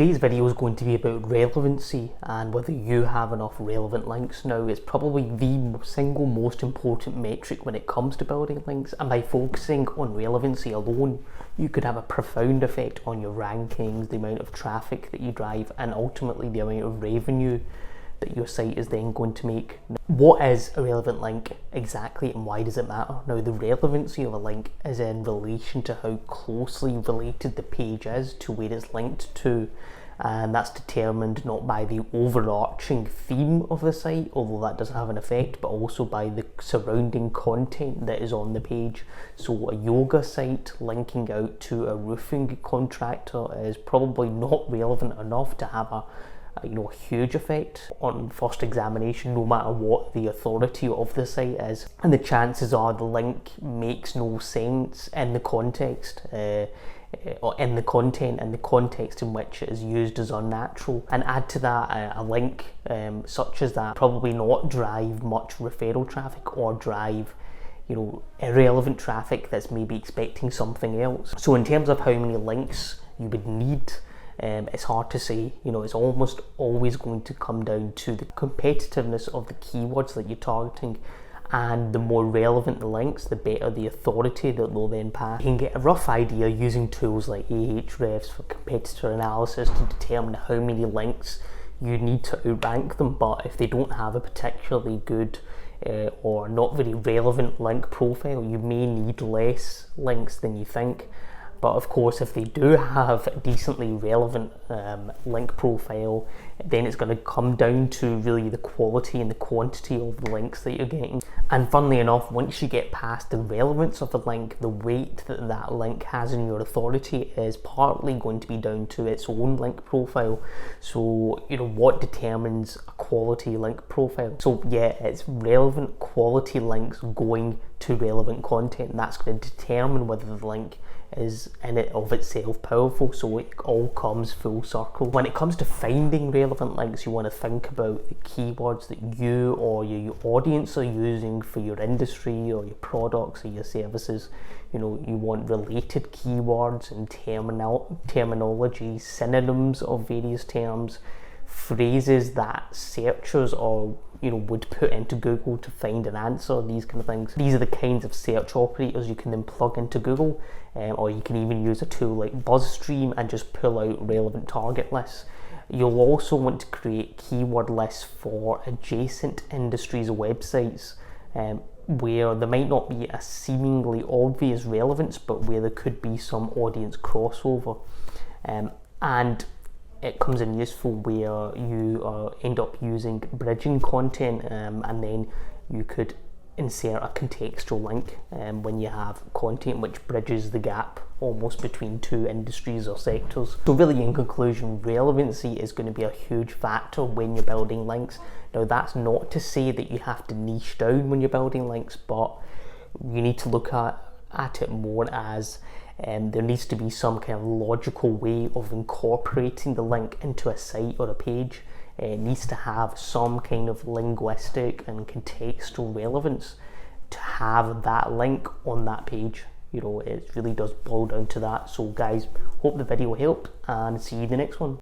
Today's video is going to be about relevancy and whether you have enough relevant links. Now, it's probably the single most important metric when it comes to building links, and by focusing on relevancy alone, you could have a profound effect on your rankings, the amount of traffic that you drive, and ultimately the amount of revenue that your site is then going to make. What is a relevant link exactly, and why does it matter? Now, the relevancy of a link is in relation to how closely related the page is to where it's linked to, and that's determined not by the overarching theme of the site, although that does have an effect, but also by the surrounding content that is on the page. So a yoga site linking out to a roofing contractor is probably not relevant enough to have a huge effect on first examination, no matter what the authority of the site is. And the chances are the link makes no sense in the context, or in the content, and the context in which it is used is unnatural. And add to that a link such as that probably not drive much referral traffic or drive irrelevant traffic that's maybe expecting something else. So in terms of how many links you would need, it's hard to say. It's almost always going to come down to the competitiveness of the keywords that you're targeting, and the more relevant the links, the better the authority that they'll then pass. You can get a rough idea using tools like Ahrefs for competitor analysis to determine how many links you need to outrank them, but if they don't have a particularly good or not very relevant link profile, you may need less links than you think. But of course, if they do have a decently relevant link profile, then it's going to come down to really the quality and the quantity of the links that you're getting. And funnily enough, once you get past the relevance of the link, the weight that that link has in your authority is partly going to be down to its own link profile. So, what determines a quality link profile? So yeah, it's relevant quality links going to relevant content. That's going to determine whether the link is in it of itself powerful. So it all comes full circle. When it comes to finding relevant links, you want to think about the keywords that you or your audience are using for your industry or your products or your services. You want related keywords and terminology, synonyms of various terms, phrases that searchers or would put into Google to find an answer, these kind of things. These are the kinds of search operators you can then plug into Google, or you can even use a tool like BuzzStream and just pull out relevant target lists. You'll also want to create keyword lists for adjacent industries' websites, where there might not be a seemingly obvious relevance, but where there could be some audience crossover. And it comes in useful where you end up using bridging content, and then you could insert a contextual link when you have content which bridges the gap almost between two industries or sectors. So really, in conclusion, relevancy is going to be a huge factor when you're building links. Now, that's not to say that you have to niche down when you're building links, but you need to look at it more as there needs to be some kind of logical way of incorporating the link into a site or a page. It needs to have some kind of linguistic and contextual relevance to have that link on that page. It really does boil down to that. So guys, hope the video helped, and see you in the next one.